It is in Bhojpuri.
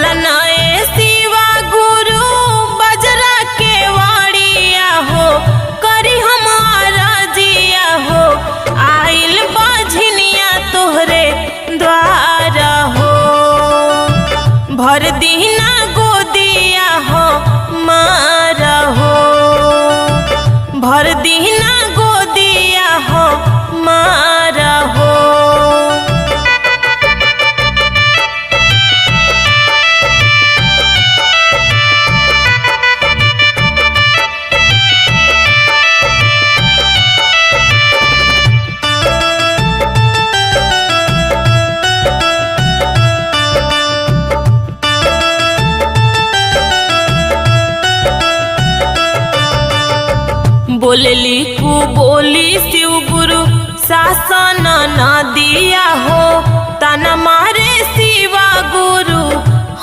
नए शिवा गुरु बजरा के वाड़िया हो, करी हमारा जिया हो, आइल बाझनिया तोहरे द्वारा हो। भर दीना गोदिया हो मारा हो, भर दीना गोदिया हो मारा हो। बोलली कु बोली शिव गुरु शासन न दिया हो, तना